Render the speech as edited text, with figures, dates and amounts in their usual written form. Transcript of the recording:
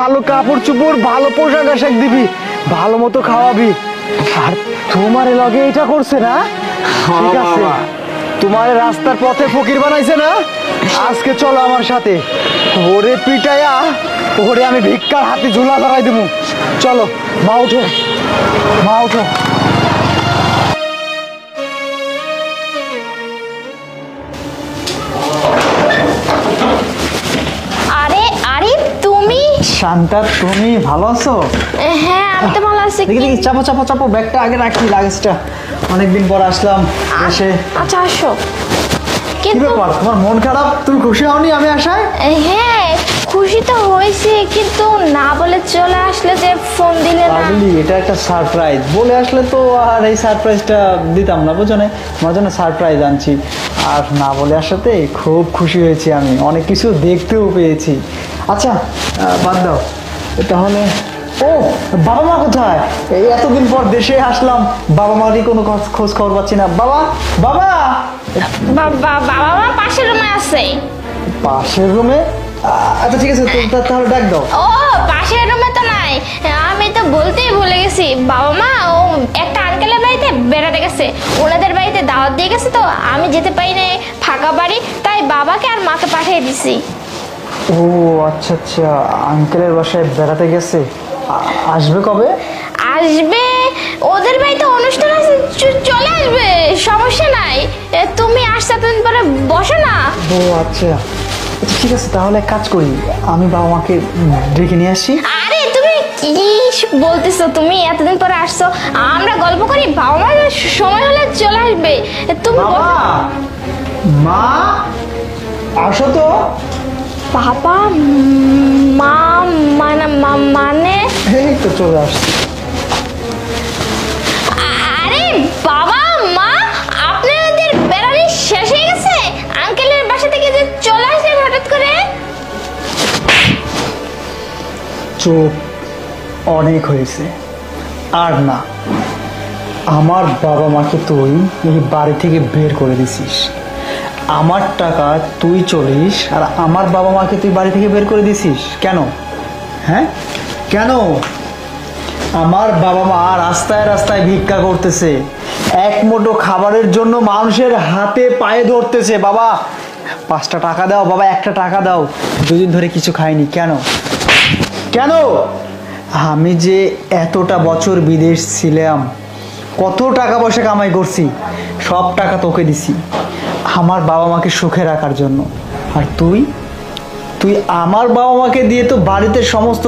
ভালো কাপড় চুপড়, ভালো পোশাক আশাক দিবি, ভালো মতো খাওয়াবি। আর তোমার লগে এটা করছে না, ঠিক আছে, তোমার রাস্তার পথে ফকির বানাইছে না, আজকে চলো আমার সাথে, ওরে পিটাইয়া ওরে আমি ভিক্ষার হাতে ঝুলা ধরাই দেবো। চলো মা উঠো, মা উঠো। আরে আরে তুমি শান্তা, তুমি ভালো আছো? হ্যাঁ আমি তো ভালো আছি। দেখি দেখি, চাপো চাপো চাপো, ব্যাগটা আগে রাখি, লাগেজটা অনেকদিন পর আসলাম এসে। আচ্ছা আসো। কি কিন্তু ব্যাপার, তোমার মন খারাপ? তুমি খুশি হওনি আমি আসায়? হ্যাঁ খুশি তো হয়েছে, কিন্তু না বলে চলে আসলে যে ফোন দিলে না। পাগলি, এটা একটা সারপ্রাইজ, বলে আসলে তো আর এই সারপ্রাইজটা দিতাম না, বুঝো না? তোমার জন্য সারপ্রাইজ আনছি, আর না বলে আসাতে খুব খুশি হয়েছি, আমি অনেক কিছু দেখতেও পেয়েছি। আচ্ছা বাদ দাও তাহলে। ও বাবা মা কোথায়? এই এতদিন পর দেশে আসলাম, বাবা মারই কোনো খোঁজ খবর পাচ্ছি না। বাবা, বাবা। বাবা বাবা মা পাশের রুমে আছে। পাশের রুমে? আচ্ছা ঠিক আছে, তাহলে ডাক দাও। ও পাশের রুমে তো নাই, আমি তো বলতেই ভুলে গেছি। বাবা মা ও একটা আঙ্কেলের বাড়িতে বেড়াতে গেছে, ওনাদের বাড়িতে দাওয়াত দিয়ে গেছে, তো আমি যেতে পারি না, ফাঁকা বাড়ি, তাই বাবাকে আর মাকে পাঠিয়ে দিছি। ও আচ্ছা আচ্ছা, আঙ্কেলের বাসায় বেড়াতে গেছে, আসবে কবে? আসবে, ওদের বাড়িতে অনুষ্ঠান আছে, চলে আসবে, সমস্যা নাই। তুমি আসতে এতদিন পরে বসো না। ও আচ্ছা আচ্ছা ঠিক আছে, তাহলে এক কাজ করি, আমি বাবা মাকে ডেকে নিয়ে আসি। আরে তুমি কি বলতেছো, তুমি এতদিন পরে আসছো, আমরা গল্প করি, বাবা মা সময় হলে চলে আসবে। তুমি বাবা মা আসো তো। বাবা মা মানে এই তো চলে আসছি। আরে বাবা মা আপনাদের বেড়ানি শেষ হয়ে গেছে? আঙ্কেলের বাসা থেকে যে চলে আসলেন হঠাৎ করে? চুপ, অনেক হয়েছে, আর না। আমার বাবা মাকে তুই এই বাড়ি থেকে বের করে দিছিস, আমার টাকা তুই চলিস, আর আমার বাবা মাকে তুই বাড়ি থেকে বের করে দিছিস কেন? হ্যাঁ কেন? আমার বাবা মা রাস্তায় রাস্তায় ভিক্ষা করতেছে, এক মুঠো খাবারের জন্য মানুষের হাতে পায়ে ধরতেছে। বাবা 5টা টাকা দাও, বাবা 1টা টাকা দাও, দুদিন ধরে কিছু খাইনি। কেন কেন? আমি যে এতটা বছর বিদেশ ছিলাম, কত টাকা পয়সা কামাই করছি, সব টাকা তোকে দিছি আমার বাবা মাকে সুখে রাখার জন্য। আর তুই তুই আমার বাবা মাকে দিয়ে তো বাড়িতে সমস্ত